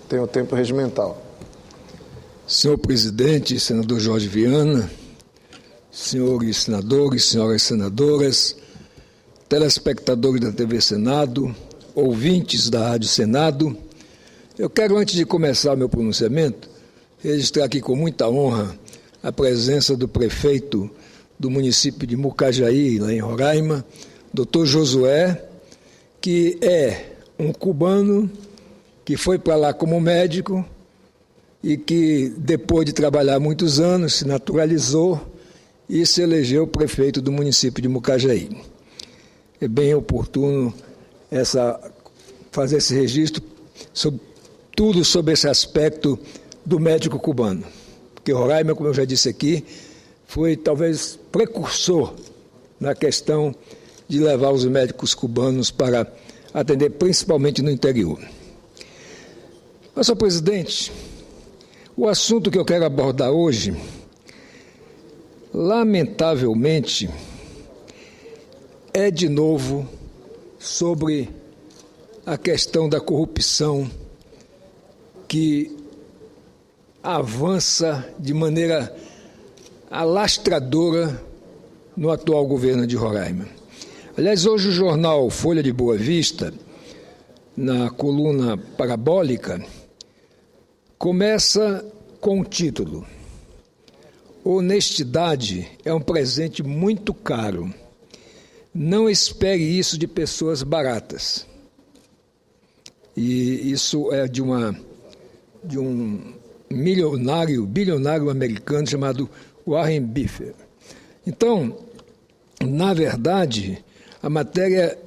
Tem o tempo regimental. Senhor presidente, senador Jorge Viana, senhores senadores, senhoras senadoras, telespectadores da TV Senado, ouvintes da Rádio Senado, eu quero, antes de começar meu pronunciamento, registrar aqui com muita honra a presença do prefeito do município de Mucajaí, lá em Roraima, Dr. Josué, que é um cubano que foi para lá como médico e que, depois de trabalhar muitos anos, se naturalizou e se elegeu prefeito do município de Mucajaí. É bem oportuno fazer esse registro tudo sobre esse aspecto do médico cubano, porque Roraima, como eu já disse aqui, foi talvez precursor na questão de levar os médicos cubanos para atender principalmente no interior. Mas, senhor presidente, o assunto que eu quero abordar hoje, lamentavelmente, é de novo sobre a questão da corrupção que avança de maneira alastradora no atual governo de Roraima. Aliás, hoje o jornal Folha de Boa Vista, na coluna parabólica, começa com o título: Honestidade é um presente muito caro. Não espere isso de pessoas baratas. E isso é de um bilionário americano chamado Warren Buffett. Então, na verdade, a matéria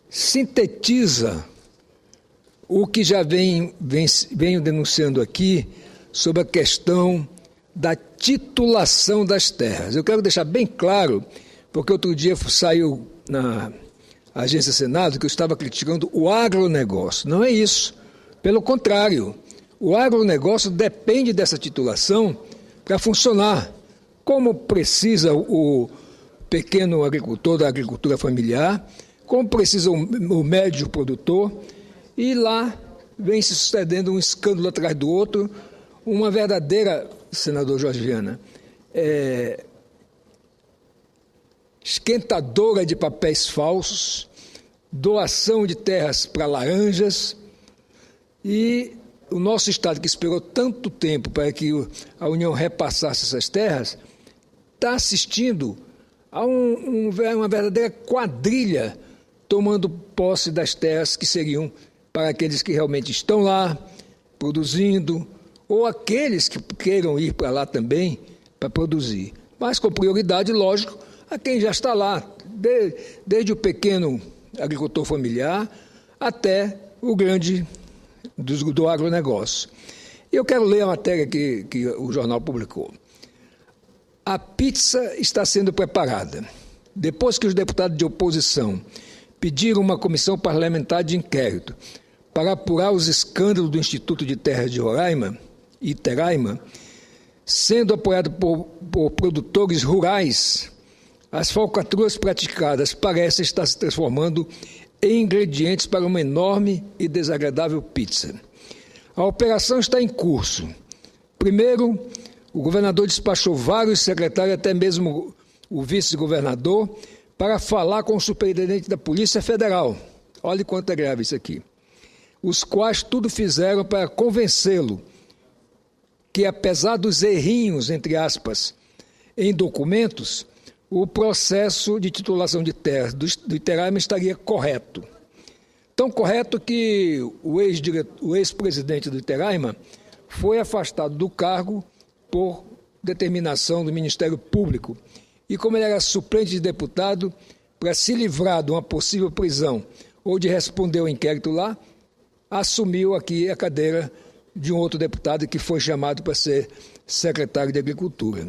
sintetiza o que já venho denunciando aqui sobre a questão da titulação das terras. Eu quero deixar bem claro, porque outro dia saiu na Agência Senado que eu estava criticando o agronegócio. Não é isso. Pelo contrário, o agronegócio depende dessa titulação para funcionar. Como precisa o pequeno agricultor da agricultura familiar, como precisa o médio produtor, e lá vem se sucedendo um escândalo atrás do outro, uma verdadeira, senador Jorge Viana, esquentadora de papéis falsos, doação de terras para laranjas, e o nosso Estado, que esperou tanto tempo para que a União repassasse essas terras, está assistindo a uma verdadeira quadrilha tomando posse das terras que seriam para aqueles que realmente estão lá produzindo, ou aqueles que queiram ir para lá também para produzir, mas com prioridade, lógico, a quem já está lá, desde o pequeno agricultor familiar até o grande do agronegócio. E eu quero ler a matéria que o jornal publicou. A pizza está sendo preparada. Depois que os deputados de oposição pediram uma comissão parlamentar de inquérito para apurar os escândalos do Instituto de Terras de Roraima, Iteraima, sendo apoiado por produtores rurais, as falcatruas praticadas parecem estar se transformando em ingredientes para uma enorme e desagradável pizza. A operação está em curso. Primeiro, o governador despachou vários secretários, até mesmo o vice-governador, para falar com o superintendente da Polícia Federal. Olhe quanto é grave isso aqui. Os quais tudo fizeram para convencê-lo que, apesar dos errinhos, entre aspas, em documentos, o processo de titulação de terras do Iteraima estaria correto. Tão correto que o ex-presidente do Iteraima foi afastado do cargo por determinação do Ministério Público. E como ele era suplente de deputado, para se livrar de uma possível prisão ou de responder ao inquérito lá, assumiu aqui a cadeira de um outro deputado que foi chamado para ser secretário de Agricultura.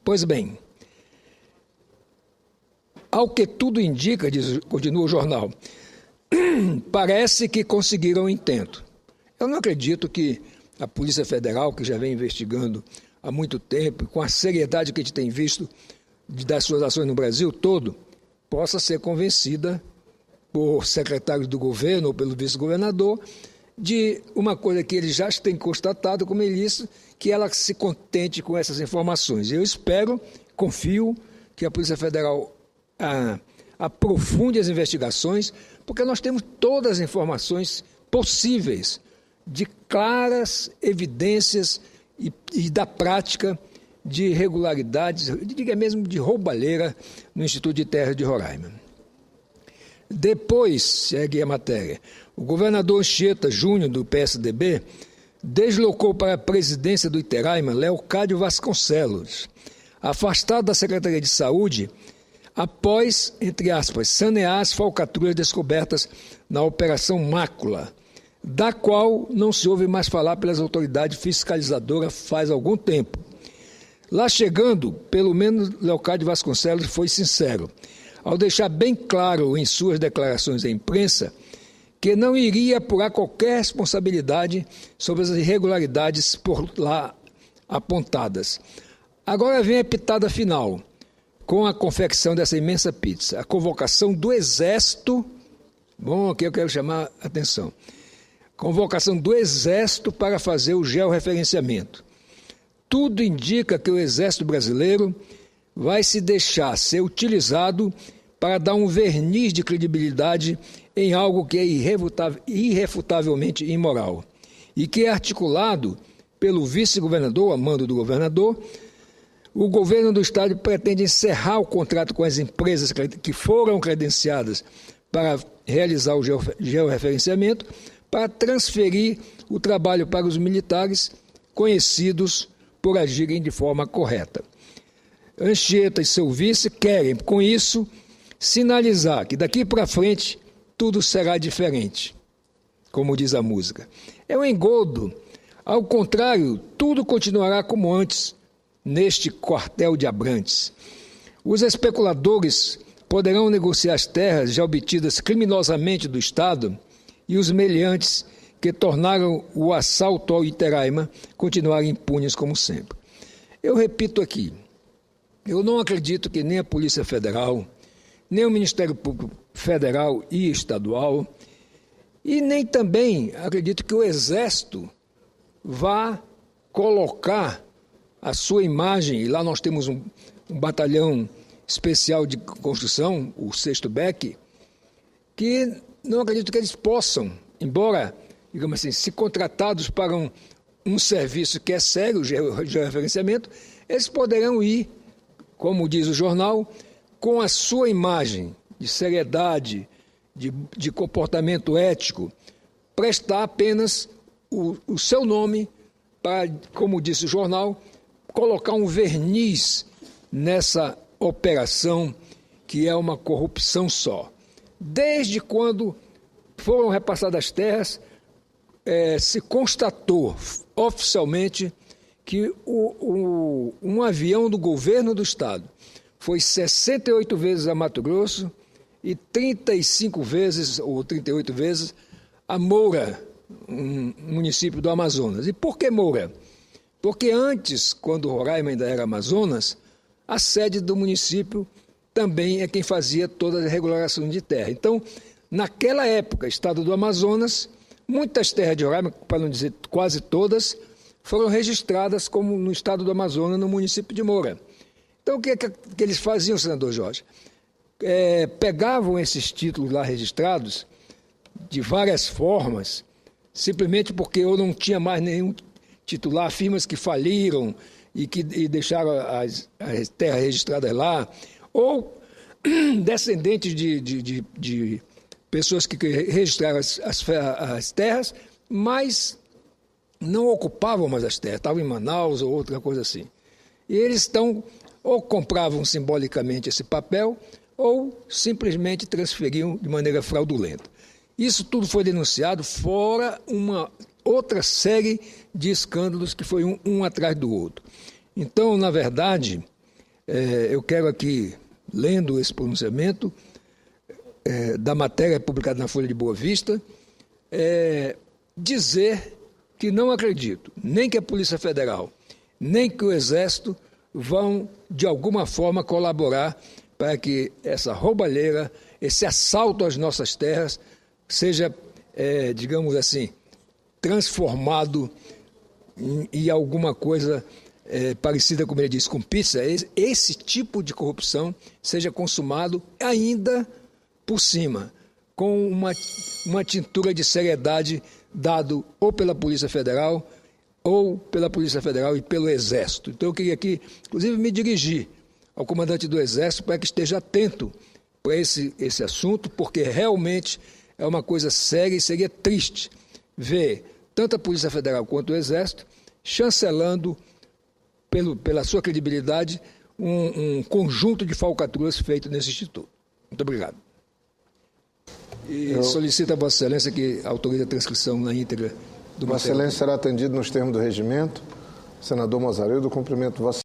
Pois bem, ao que tudo indica, continua o jornal, parece que conseguiram o intento. Eu não acredito que a Polícia Federal, que já vem investigando há muito tempo, com a seriedade que a gente tem visto das suas ações no Brasil todo, possa ser convencida por secretários do governo ou pelo vice-governador de uma coisa que ele já tem constatado, como ele disse, que ela se contente com essas informações. Eu espero, confio, que a Polícia Federal aprofunde as investigações, porque nós temos todas as informações possíveis de claras evidências e da prática de irregularidades, diga mesmo de roubalheira no Instituto de Terras de Roraima. Depois, segue a matéria, o governador Anchieta Júnior, do PSDB, deslocou para a presidência do Iteraima Leocádio Vasconcelos, afastado da Secretaria de Saúde após, entre aspas, sanear as falcatruas descobertas na Operação Mácula, da qual não se ouve mais falar pelas autoridades fiscalizadoras faz algum tempo. Lá chegando, pelo menos Leocádio Vasconcelos foi sincero, ao deixar bem claro em suas declarações à imprensa que não iria apurar qualquer responsabilidade sobre as irregularidades por lá apontadas. Agora vem a pitada final, com a confecção dessa imensa pizza, a convocação do Exército, bom, aqui eu quero chamar a atenção, convocação do Exército para fazer o georreferenciamento. Tudo indica que o Exército Brasileiro vai se deixar ser utilizado para dar um verniz de credibilidade em algo que é irrefutavelmente imoral e que é articulado pelo vice-governador, a mando do governador. O governo do estado pretende encerrar o contrato com as empresas que foram credenciadas para realizar o georreferenciamento, para transferir o trabalho para os militares conhecidos por agirem de forma correta. Anchieta e seu vice querem, com isso, sinalizar que daqui para frente tudo será diferente, como diz a música. É um engodo. Ao contrário, tudo continuará como antes, neste quartel de Abrantes. Os especuladores poderão negociar as terras já obtidas criminosamente do Estado e os meliantes que tornaram o assalto ao Iteraima continuarem impunes como sempre. Eu repito aqui, eu não acredito que nem a Polícia Federal, nem o Ministério Público Federal e Estadual, e nem também acredito que o Exército vá colocar a sua imagem, e lá nós temos um batalhão especial de construção, o 6º BEC, que não acredito que eles possam, embora, digamos assim, se contratados para um serviço que é sério, o georreferenciamento, eles poderão ir, como diz o jornal, com a sua imagem de seriedade, de comportamento ético, prestar apenas o seu nome para, como disse o jornal, colocar um verniz nessa operação que é uma corrupção só. Desde quando foram repassadas as terras, se constatou oficialmente que um avião do governo do estado foi 68 vezes a Mato Grosso e 35 vezes, ou 38 vezes, a Moura, um município do Amazonas. E por que Moura? Porque antes, quando Roraima ainda era Amazonas, a sede do município também é quem fazia toda a regularização de terra. Então, naquela época, estado do Amazonas, muitas terras de Roraima, para não dizer quase todas, foram registradas como no estado do Amazonas, no município de Moura. Então, o que eles faziam, senador Jorge? Pegavam esses títulos lá registrados de várias formas, simplesmente porque eu não tinha mais nenhum titular, firmas que faliram e deixaram as terras registradas lá, ou descendentes de pessoas que registraram as terras, mas não ocupavam mais as terras, estavam em Manaus ou outra coisa assim. E eles ou compravam simbolicamente esse papel, ou simplesmente transferiam de maneira fraudulenta. Isso tudo foi denunciado, fora uma outra série de escândalos que foi um atrás do outro. Então, na verdade, eu quero aqui, lendo esse pronunciamento da matéria publicada na Folha de Boa Vista, dizer que não acredito, nem que a Polícia Federal, nem que o Exército vão, de alguma forma, colaborar para que essa roubalheira, esse assalto às nossas terras, seja, digamos assim, transformado em alguma coisa parecida, como ele disse, com pizza, esse tipo de corrupção seja consumado ainda por cima, com uma tintura de seriedade dado ou pela Polícia Federal e pelo Exército. Então eu queria aqui, inclusive, me dirigir ao comandante do Exército para que esteja atento para esse assunto, porque realmente é uma coisa séria e seria triste ver tanto a Polícia Federal quanto o Exército chancelando, pela sua credibilidade, um conjunto de falcatruas feito nesse Instituto. Muito obrigado. E solicito a Vossa Excelência que autorize a transcrição na íntegra do material. Vossa Excelência será atendido nos termos do regimento. Senador Mozarello, cumprimento Vossa